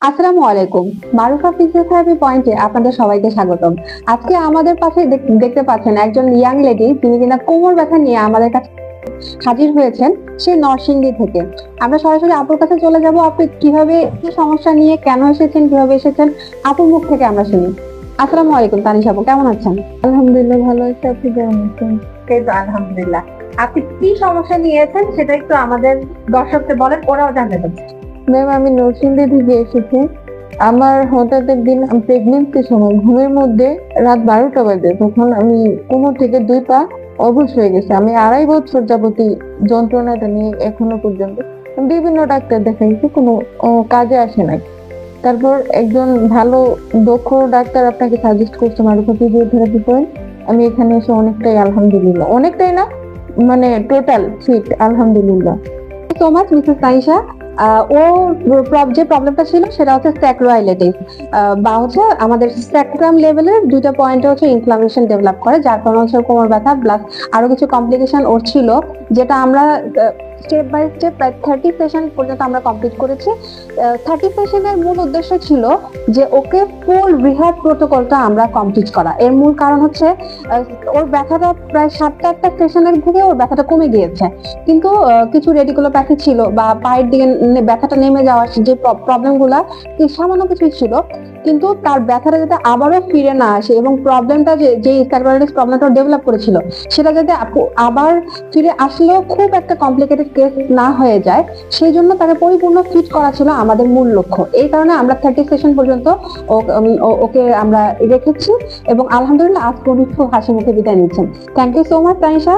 আসসালামু আলাইকুম। মারুফা ফিজিওথেরাপি পয়েন্টে আপনাদের সবাইকে স্বাগতম। আজকে আমাদের পাশে দেখতে পাচ্ছেন একজন ইয়াং লেডি, যিনি কিনা কোমর ব্যথা নিয়ে আমাদের কাছে হাজির হয়েছেন, সে নরসিংদী থেকে। আমরা সরাসরি আপুর কাছে চলে যাব। আপনি কিভাবে, কি সমস্যা নিয়ে, কেন এসেছেন, কিভাবে এসেছেন, আপুর মুখ থেকে আমরা শুনি। আসসালামু আলাইকুম তানিশা আপু, কেমন আছেন? আলহামদুলিল্লাহ ভালো আছি। আপনি কেমন আছেন? এই তো আলহামদুলিল্লাহ। আপনি কি সমস্যা নিয়েছেন সেটা একটু আমাদের দর্শকদের বলেন, ওরাও জানতে চাচ্ছে। ম্যাম, আমি নরসিংদী থেকে এসেছি। আমার হঠাৎ একদিন প্রেগনেন্সির সময় ঘুমের মধ্যে রাত 12টা বাজে, তখন আমি কোমর থেকে 2 পা অবশ হয়ে গেছে। আমি 2.5 বছর যাবতী যন্ত্রণাটা নিয়ে এখনো পর্যন্ত বিভিন্ন ডাক্তার দেখাইছি, কোনো কাজে আসে নাই। তারপর একজন ভালো দক্ষ ডাক্তার আপনাকে সাজেস্ট করছে মারুফা ফিজিওথেরাপি পয়েন্ট। আমি এখানে এসে অনেকটাই আলহামদুলিল্লাহ, অনেকটাই না মানে টোটাল ফিট আলহামদুলিল্লাহ। So much Mrs Taisha. যে প্রবলেমটা ছিল সেটা হচ্ছে স্যাক্রোআইলেটিস, বা হচ্ছে আমাদের স্যাক্রাম লেভেলের দুইটা পয়েন্টে হচ্ছে ইনফ্লামেশন ডেভেলপ করে, যার কারণে হচ্ছে কোমর ব্যথা প্লাস আরো কিছু কমপ্লিকেশন ওর ছিল, যেটা আমরা স্টেপ বাই স্টেপ প্রায় 30 সেশন পর্যন্ত আমরা কমপ্লিট করেছি। 30 সেশনের মূল উদ্দেশ্য ছিল যে ওকে ফুল রিহ্যাব প্রোটোকলটা আমরা কমপ্লিট করা। এর মূল কারণ হচ্ছে ওর ব্যথাটা প্রায় 7টা সেশনের থেকে ওর ব্যথাটা কমে গিয়েছে, কিন্তু কিছু রেডিকুলোপ্যাথি ছিল বা পায়ের দিকে ব্যথাটা নেমে যাওয়ার যে প্রবলেম গুলা, সামান্য কিছু ছিল, কিন্তু তার ব্যথাটা যাতে আবারও ফিরে না আসে এবং প্রবলেমটা যে স্যাক্রোআইলেটিস প্রবলেমটা ডেভেলপ করেছিল সেটা যাতে আবার ফিরে আসলেও খুব একটা কমপ্লিকেটেড কেস না হয়ে যায়, সেই জন্য তাকে পরিপূর্ণ ফিট করা ছিল আমাদের মূল লক্ষ্য। এই কারণে আমরা 30 সেশন পর্যন্ত ওকে আমরা রেখেছি এবং আলহামদুলিল্লাহ আজকে উনি খুব হাসি মুখে বিদায় নিচ্ছেন। Thank you so much Tanisha.